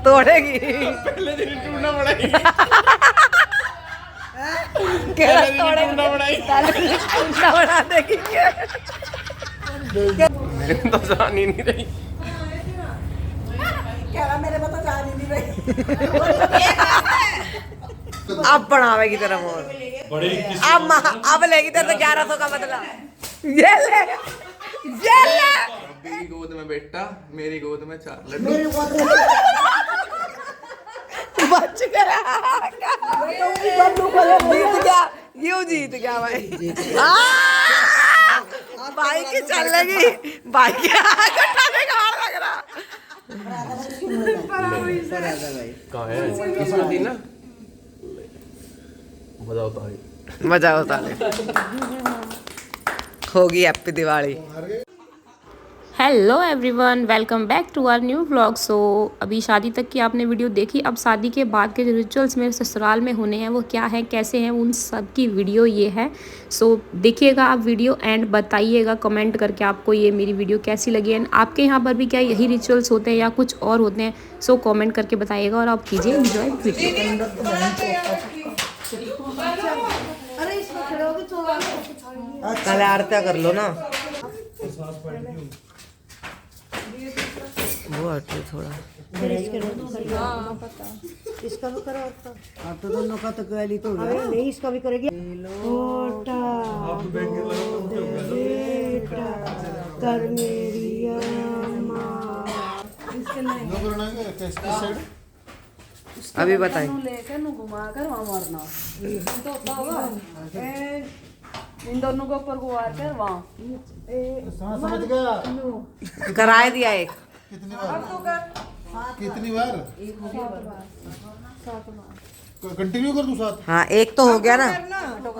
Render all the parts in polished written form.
तोड़ेगी पहले दिन टूटना पड़ेगी। टूटना बना देगी मेरे तो जान ही नहीं रही। मेरे को तो जान ही नहीं रही। अब बढ़ावेगी तेरा मोर अब लेगी तेरे 1100 का बदला। ये ले अभी की गोद में बेटा, मेरी गोद में 4 लड्डू। बच गया जीत गया यूं जीत गया भाई। भाई की चल लगी भाई के उठाने का हार लग रहा। कहाँ है किसमें थी ना, मजा होता है। होगी happy Diwali. Hello everyone, welcome back to our new vlog. So अभी शादी तक की आपने वीडियो देखी। अब शादी के बाद के जो रिचुअल्स मेरे ससुराल में होने हैं वो क्या है, कैसे हैं, उन सब की वीडियो ये है। सो देखिएगा आप वीडियो एंड बताइएगा कमेंट करके आपको ये मेरी वीडियो कैसी लगी। एंड आपके यहाँ पर भी क्या यही रिचुअल्स होते हैं या कुछ और होते हैं, सो कॉमेंट करके बताइएगा और आप कीजिए एंजॉय वीडियो। कल आरती कर लो ना, वो हटे थोड़ा। इसका भी करो आप तो दोनों का तो गली तो नहीं, इसका भी करेगी। लोटा बेटा कर मेरी अम्मा। अभी बताइए। लेकर घुमा कर वहाँ मारना तो होता होगा। इन दोनों को ऊपर घुमा कर वहाँ कराए दिया एक। कितनी बार कंटिन्यू कर दूं साथ? हाँ एक तो हो गया ना। अब तो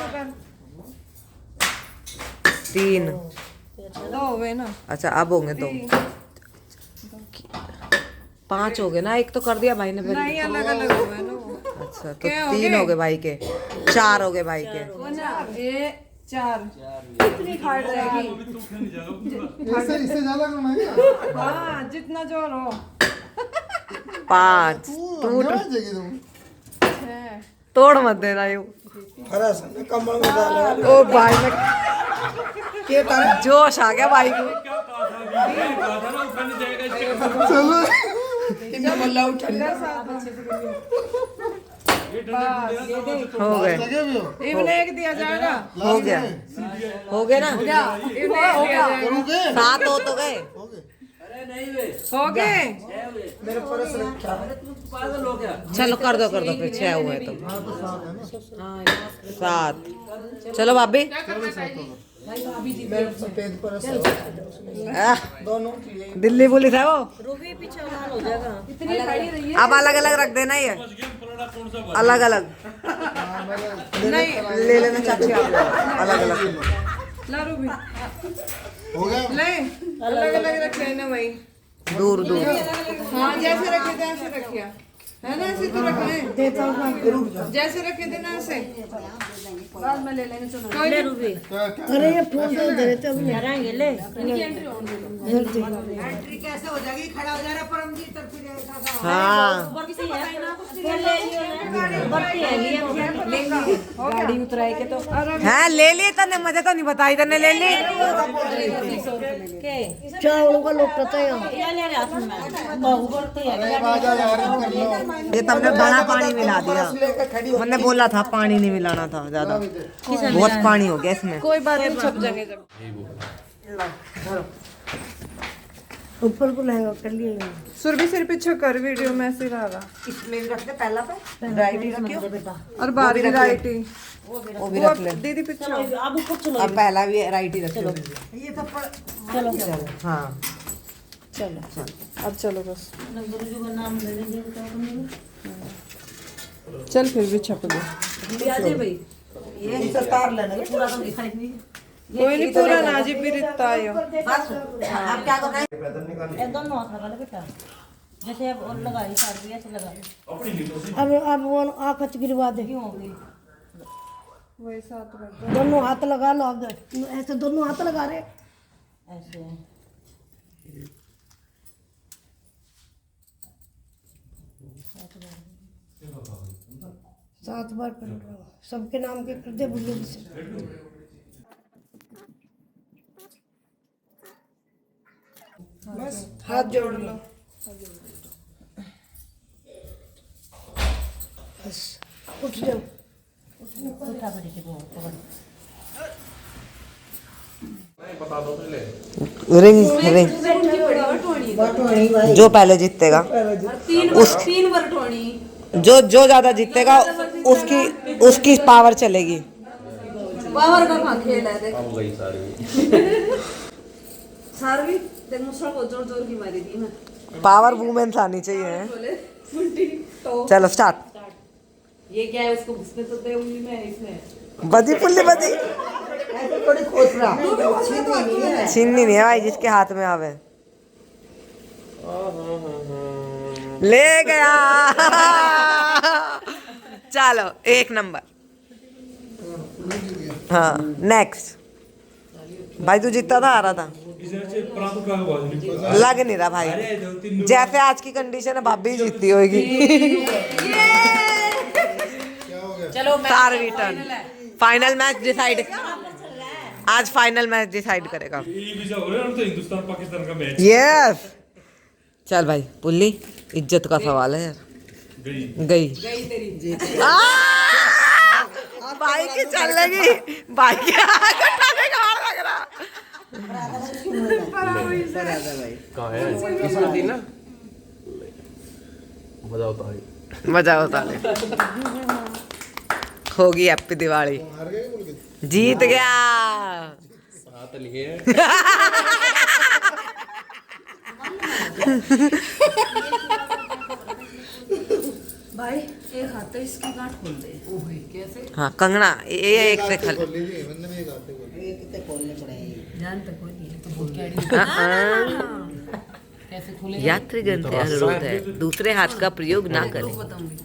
कर 3 दो हुए ना। अच्छा अब होंगे 2 5 हो गए ना। एक तो कर दिया भाई ने फिर। नहीं अलग अलग हुए ना वो। अच्छा तो 3 हो गए भाई के, 4 हो गए भाई के। वो ना ये 4 कितनी खाट रहेगी। इससे ज्यादा करना है क्या? हाँ जितना जोर हो। 5 टूट तोड़ मत देना यू। कमर में डाल ओ भाई में जोश आ गया भाई को। हो गए इवन एक दिया जाएगा। हो गया ना। इवन 7 हो तो गए। हो गए। चलो कर दो फिर 6 हुए तो 7। चलो भाभी दिल्ली पुलिस है वो। अब अलग अलग रख देना ये, अलग अलग नहीं ले लेना चाची आप अलग अलग। लारू भी हो गया? नहीं अलग अलग रख लेना वही। दूर दूर हाँ जैसे रखे थे ऐसे रखिए, है ना, ऐसे तो रखने जैसे रखे थे ना ऐसे। बाद में ले लेंगे। चलो कोई नहीं। अरे ये फोन तो दे रहे थे एंट्री कैसे हो जाएगी? खड़ा हो जा रहा परमजीत तर फिर हाँ गाड़ी उतराए के तो हाँ ले ली तने, मुझे तो नहीं बताई तने ले ली। चावलों का लोटा था यहाँ। ये तुमने बड़ा पानी मिला दिया। हमने बोला था पानी नहीं मिलाना था ज्यादा, बहुत पानी हो गया इसमें। कोई बात नहीं, छप जाएंगे जब। ऊपर को लहंगा कर लिए सुरभि सिर पीछे कर वीडियो में ऐसे रहा। इसमें भी रख दे पहला पे, राइट ही रखियो और बारी राइट ही वो भी रख ले। दीदी पीछे अब पहला भी राइट ही रखियो। ये तो हाँ चलो अब चलो बस चल फिर भी छप दो। ये तार लेना पूरा तो दिखाई नहीं। कोई नहीं पूरा नाजिब भी रिश्ता आयो। अब क्या करना है? दोनों हाथ लगा ले बेटा, जैसे अब और लगा ही साथ भी ऐसे लगा। अब वो आँख गिरवा दे। वही साथ रख दोनों हाथ लगा लो। अब ऐसे दोनों हाथ लगा रहे ऐसे। 7 बार कर लो सबके नाम के कर दे बुल्लू से बस हाथ जोड़ लो बस उठ जाओ उठा बड़ी के वो बता दो पहले रिंग रिंग जो पहले जीतेगा तीन बार टोनी जो ज्यादा जीतेगा उसकी पावर चलेगी। पावर का कहाँ खेल है देख अब गई सारी सारवी देख मुसरा को जोर जोर की मारी थी ना पावर वुमेन्स आनी चाहिए। बोले मुंडी तो चलो स्टार्ट। ये क्या है उसको उसमें तो दे उंगली में इसमें बजी पुल्ली बजी छीननी नहीं है भाई जिसके हाथ में आवे ले गया। चलो 1 नंबर। हाँ नेक्स्ट भाई तू जीता था हारा था लग नहीं रहा भाई जैसे आज की कंडीशन है भाभी जीतती होगी। चलो सारवी टर्न फाइनल मैच डिसाइड आज फाइनल मैच डिसाइड करेगा। हिंदुस्तान पाकिस्तान का मैच यस चल भाई पुल्ली इज्जत का सवाल है यार गई भाई की चल लगी भाई के लग रहा कहाँ है किसमें थी ना मजा होता है मजा होता है। होगी हैप्पी दिवाली जीत गया साथ लिए भाई एक हाथ तो इसकी गांठ खोल दे ओ भाई कैसे हाँ कंगना ये एक से खल जान तक कोई नहीं तो बहुत क्या कैसे खोले यात्रीगण से अनुरोध है दूसरे हाथ का प्रयोग ना करें। बताऊंगी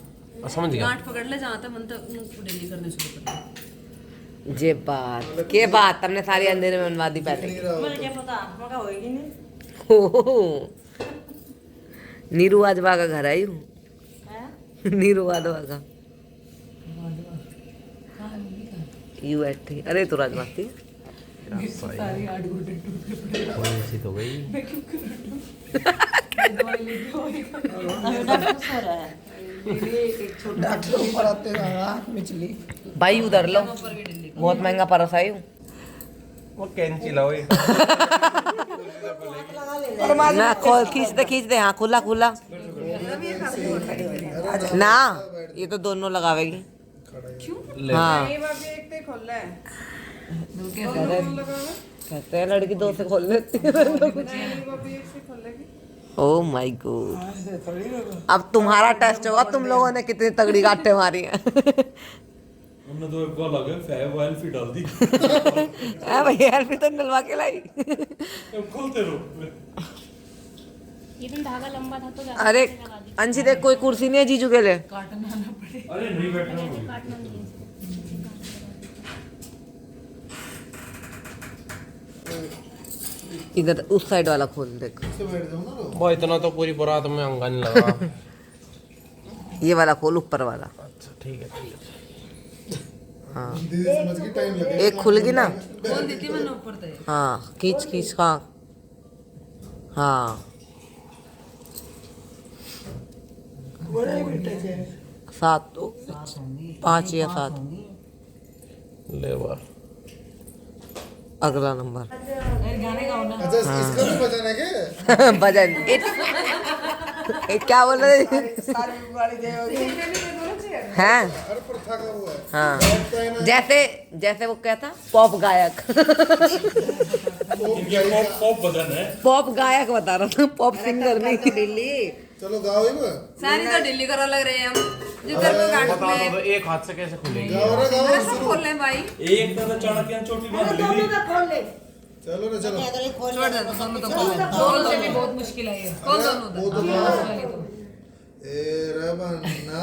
समझ गया गांठ पकड़ ले जहाँ तक मन तक डेली करने शुरू कर जे बात के बात तुमने सारी अंधेरे में बनवा दी पहले। मुझे क्या पता मौका होएगी नहीं नीरू आजवा का घर आई हूँ नीरू आजवा का यू थी अरे तो राजवा थी ऐसी तो गई भाई उधर लो बहुत महंगा परस आई हूँ वो कैंची लाओ ये ना खोल खींच दे हाँ खुला खुला ना ये तो दोनों लगावेगी हाँ कहते हैं लड़की 2 से खोल लेती है ओह माय गॉड अब तुम्हारा टेस्ट होगा तुम लोगों ने कितनी तगड़ी गांठें मारी हैं। हमने तो एक बार लगे फैब ऑयल फिर डाल दी भैया एल्फी तो डलवा के लाई खोलते रहो ये दिन धागा लंबा था तो ज्यादा अरे अंशी देख कोई कुर्सी नहीं है जीजू के लिए अरे नहीं बैठना काटना नहीं है। इधर उस साइड वाला खोल देख वो इतना तो पूरी बारात में अंगा नहीं लगा ये वाला खोल ऊपर वाला अच्छा ठीक है हाँ दीदी समझ के टाइम लगे एक खुल गई ना बोल देती मैंने ऊपर से हाँ खींच खींच हाँ हाँ 7 5 या 7 ले वाह अगला नंबर अच्छा इसका भी बजाना है क्या भजन क्या बोल रहे हैं अरे पर था का हुआ है हाँ जैसे वो क्या था पॉप गायक पॉप बदन है पॉप गायक बता रहा था पॉप सिंगर नहीं दिल्ली चलो गाओ ही वो सारी तो दिल्ली करा लग रहे हैं हम जिधर को गांठ बता में दो तो एक हाथ से कैसे खुलेगी गाओ रे गाओ अरे सब खोल ले भाई एक तरह चाणक्य चोटी बांध ली चलो ना चलो छोड़ दे दोनों तो खोल दोनों से भी बहुत मुश्किल है ये कौन दोनों वो तो ए रबन्ना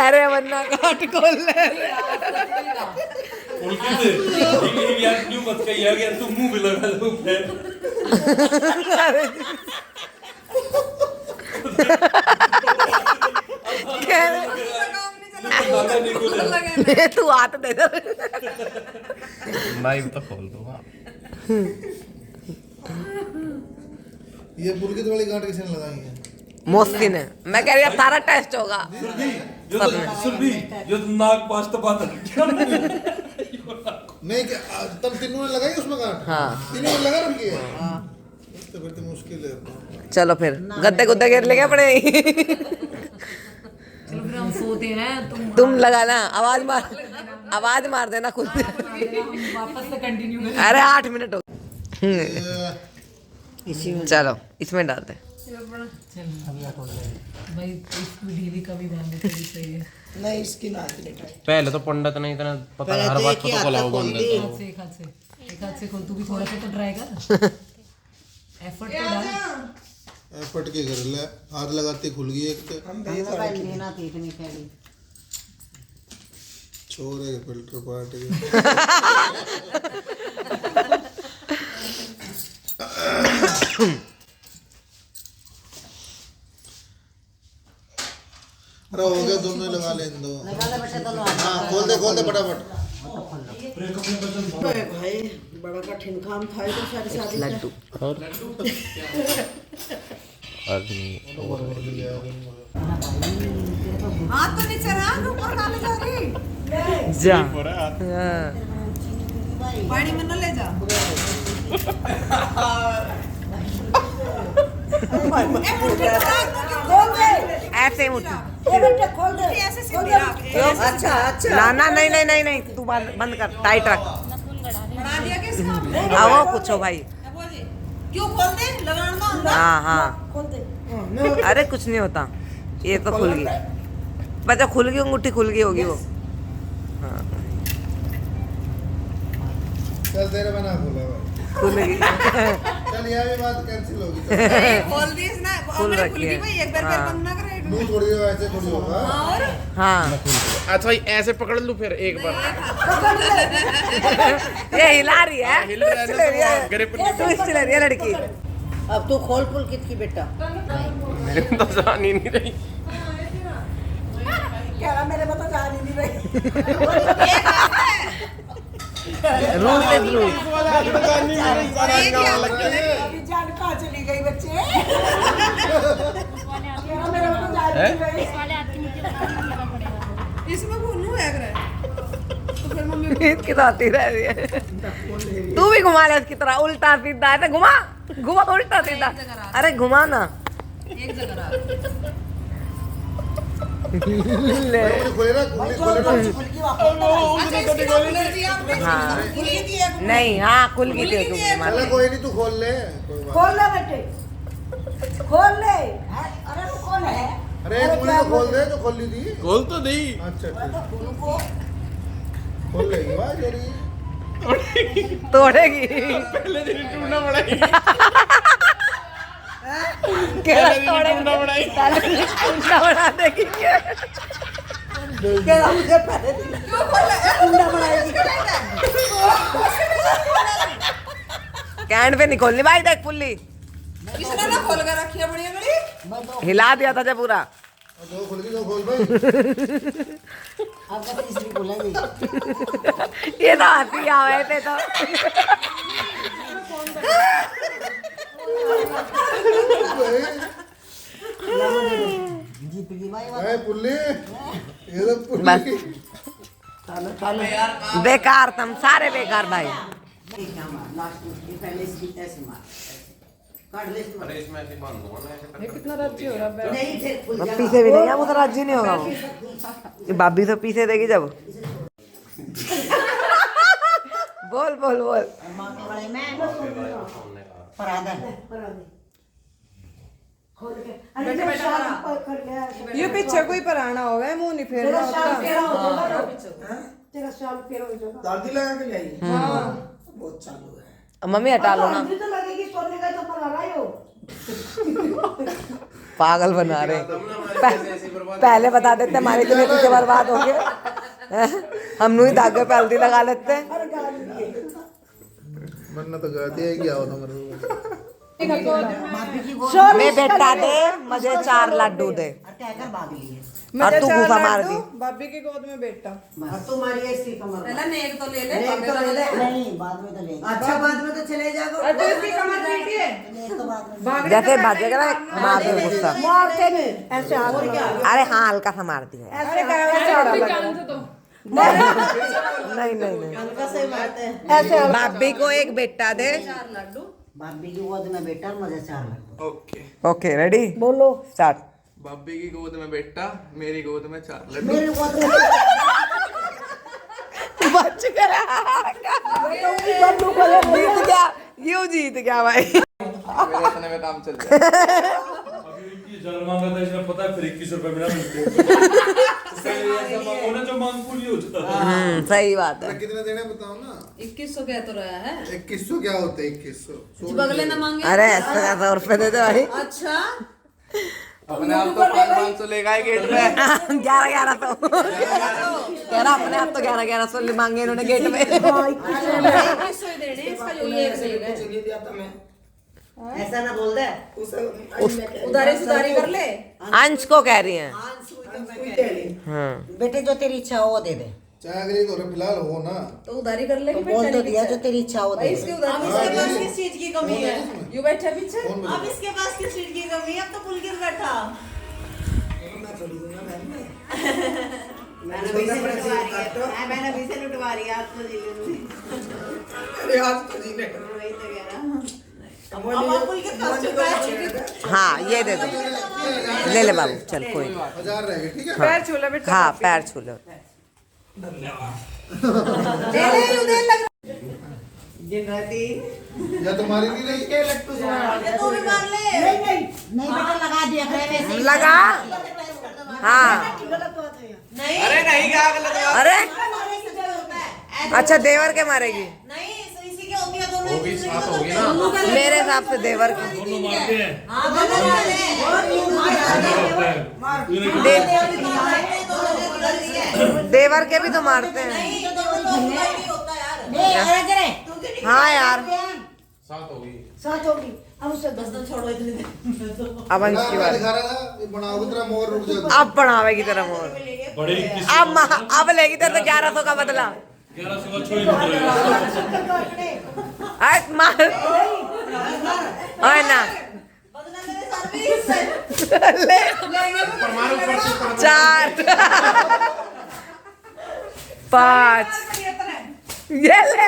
अरे वरना काट खोल ले उल्टी से यार क्यों मत कहिया कि तू मुंह भी लगा लो फिर तू हाथ दे दे। नाइफ तो खोल दो। ये पुलकित वाली गांठ किसने लगाई है? मोस्ती ने। मैं कह रही अब सारा टेस्ट होगा। सुरभि जो नाक पास तो बात नहीं तब तीनों ने लगाई उसमें गांठ? हाँ तीनों ने लगा रखी है। तो फिर तो मुश्किल है। चलो फिर गद्दे गुद्दे गिर लेंगे अपने। चलो फिर हम सोते हैं, तुम लगाना, आवाज मार देना खुद। वापस से कंटिन्यू करें। अरे 8 मिनट हो गए। चलो इसमें डालते हैं। भाई इसकी ढीली कभी ध्यान देते भी सही है। नहीं इसकी ना पहले तो पंडित नहीं इतना पता, हर बात को तो खोलाओ बंद है। एक हाथ से खोल, तू भी थोड़ा सा तो ट्राई कर। एफर्ट तो डाल। एफर्ट के कर ले, हाथ लगाते खुल गई एक तो। छोरे के फिल्टर पार्ट के। अरे हो गया, दोनों लगा ले दो। हाँ खोल दे फटाफट। भाई बड़ा कठिन काम था तो सारी शादी लड्डू हाथ तो नीचे रहा, ऊपर डाले जा रही। जा। पानी में न ले जा। ऐसे मुट्ठी। ऐसे सीधे रख। अच्छा ना नहीं तू बंद कर, टाइट रख। बना दिया कि इसका? आओ पूछो भाई। क्यों खोल दे? लगाना दो अंदर। हाँ अरे कुछ नहीं होता, ये तो खुल गई। बच्चा खुल गई, अंगूठी खुल गई होगी वो। चल तेरे बना खोला भाई। खुल गई। चल ये भी बात कैंसिल होगी। खोल दी इसने। खुल खुल रखी है। गई भाई, एक बार फिर बंद ना करे। मुंह थोड़ी देर ऐसे थोड़ी होगा। और हाँ अच्छा भाई ऐसे पकड़ लूं फिर एक बार। ये हिला रही है, हिल रहा है ना, तो ग्रिप नहीं। ट्विस्ट ले रही है लड़की। अब तू खोल पुलकित की बेटा। मेरे में तो जान ही नहीं रही। कह रहा मेरे में तो जान ही नहीं रही। Rule is rule. अभी जान कहाँ चली गई बच्चे? कह रहा मेरे में तो जान ही नहीं रही। इसमें भूनू है करे। तो फिर मम्मी इसकी तो आती रह रही है। तू भी घुमा ले इसकी तरह, उल्टा सीधा। ऐसे घुमा उल्टा सीधा। अरे घुमा ना। एक जगह रख। ले। खोले ना पुलकी वापस हाँ नहीं, हाँ खुल गई थी चल कोई नहीं, तू खोल ले। खोल ले बेटे, खोल ले। अरे वो कौन है? अरे एक पूरी तो खोल दे जो खोल ली थी। खोल तो दी। अच्छा ठीक। खोल लेगी वाह जोरी। तोड़ेगी। पहले दिन टूटना पड़ेगी। टूटना पड़ेगी। उल्टा बना देगी क्या? कह रहा मुझे पहले दिन अंडा बनाएगी। कैंड पे नहीं खोलनी भाई, देख पुल्ली इसने ना खोल कर रखी है बढ़िया बड़ी। हिला दिया था जब पूरा। दो खुल गई, दो खोल भाई। आपका तीसरी खोलेगी। ये तो हंसी आवे थे तो। भाई पुल्ली, ये तो पुल्ली। बस बेकार, तुम सारे बेकार भाई। पहले इसकी ऐसे मार, काट ले इसको। अरे इसमें ऐसे बांध दूंगा ना, ऐसे ये कितना राज्य हो रहा है। नहीं फिर खुल अब जाएगा। पीछे भी नहीं, वो तो राजी नहीं होगा वो। ये भाभी तो पीछे देगी जब। बोल बोल बोल। माँ के बड़े में परादा खोल के। अरे मेरा शाल पकड़ गया। ये पीछे कोई पराना हो गया, मुंह नहीं फेर तेरा रहा शाल होता। फेरा हो जाएगा। तेरा शाल फेरा हो जाएगा। दादी लगा के लाई। बहुत चालू है। मम्मी हटा लो ना, अंधी तो लगेगी, सोने का तो परा रहा हो। पागल बना रहे। पहले बता देते हमारे के लिए पीछे बर्बाद हो गए। हम नू ही धागे पे हल्दी लगा लेते। मरना तो गलती है क्या हो तुम मैं बेटा दे मुझे 4 लड्डू दे अटैकर भाग लिए और तू गुफा मार दी। भाभी की गोद में बेटा तुम्हारी ऐसी कमर पहला नेक तो ले ले नहीं बाद में तो ले अच्छा बाद में तो चले जाओ तो इसकी कमर बेटी है तो बाद में जैसे भाजेगा ना मार दे गुस्सा। मारते नहीं ऐसे हाथ अरे हाँ हल्का सा मार दिया। ऐसे नहीं नहीं नहीं हल्का से मारते हैं ऐसे भाभी को एक बेटा दे। भाभी की गोद में बेटा और मुझे 4 लड्डू ओके ओके रेडी बोलो स्टार्ट। भाभी की गोद में बेटा, मेरी गोद में 4 लड्डू। मेरी गोद में बच गया जीत गया यूं जीत गया भाई। मेरे इतने में काम चल रहा है। अभी 21,000 मांगा था, इसने पता है फिर 21 रुपए मिला मिलते हैं। ऐसा मांगो ना जो मांग पूरी हो जाए। सही बात है। कितने देने बताओ ना। 2100 कह तो रहा है 2100 क्या होते हैं 2100 बगले ना मांगे। अरे 100 रुपए दे दे भाई। अच्छा अपने आप तो 500 लेगा गेट पे। 1100 कह रहा अपने आप तो 1100 मांगे इन्होंने गेट में। 2100 ही देने इसका जो ये ऐसा ना बोल दे उधारी सुधारी कर ले। अंश को कह रही हैं। हाँ बेटे जो तेरी इच्छा हो वो दे दे चाहे अगर ये तो फिलहाल हो ना तो उधारी कर ले तो बोल तो दिया जो तेरी इच्छा हो दे दे इसके उधारी इसके पास किस चीज की कमी है यू बैठा पीछे अब इसके पास किस चीज की कमी है अब तो पुल गिर बैठा मैंने अभी से लुटवा रही है आज तो जी ले अरे आज तो जी ले वही तो कह रहा अब पुल गिर फंस चुका है हाँ ये दे दो ले ले बाबू चल कोई नहीं। 1000 रहेगा ठीक है। पैर छू ले बेटा हाँ पैर छू लो। ले ले यू दे लग दिन राती या तुम्हारी नहीं रही ये तू भी मार ले नहीं बेटा लगा दिया करे लगा हाँ नहीं अरे नहीं क्या गलत बात। अरे होता है अच्छा देवर के मारेगी नहीं इसी के होती है दोनों वो भी साथ होगी ना। मेरे हिसाब से देवर की। दोनों मारते हैं। हां दोनों मारते हैं देवर के भी तो मारते हैं। हाँ यार साथ होगी। साथ होगी अब उसे 10 दिन छोड़ो इतने दिन अब अंश की बात। दिखा रहा था ये बनाओगे तेरा मोर रुक जाएगा। अब बनावेगी तेरा मोर। बड़े अब लेगी तेरे से 1100 का बदला। 1100 का छोड़ दो। मार ना ले 4 5 ये ले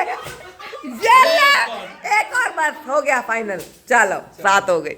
एक और बस हो गया फाइनल। चलो 7 हो गई।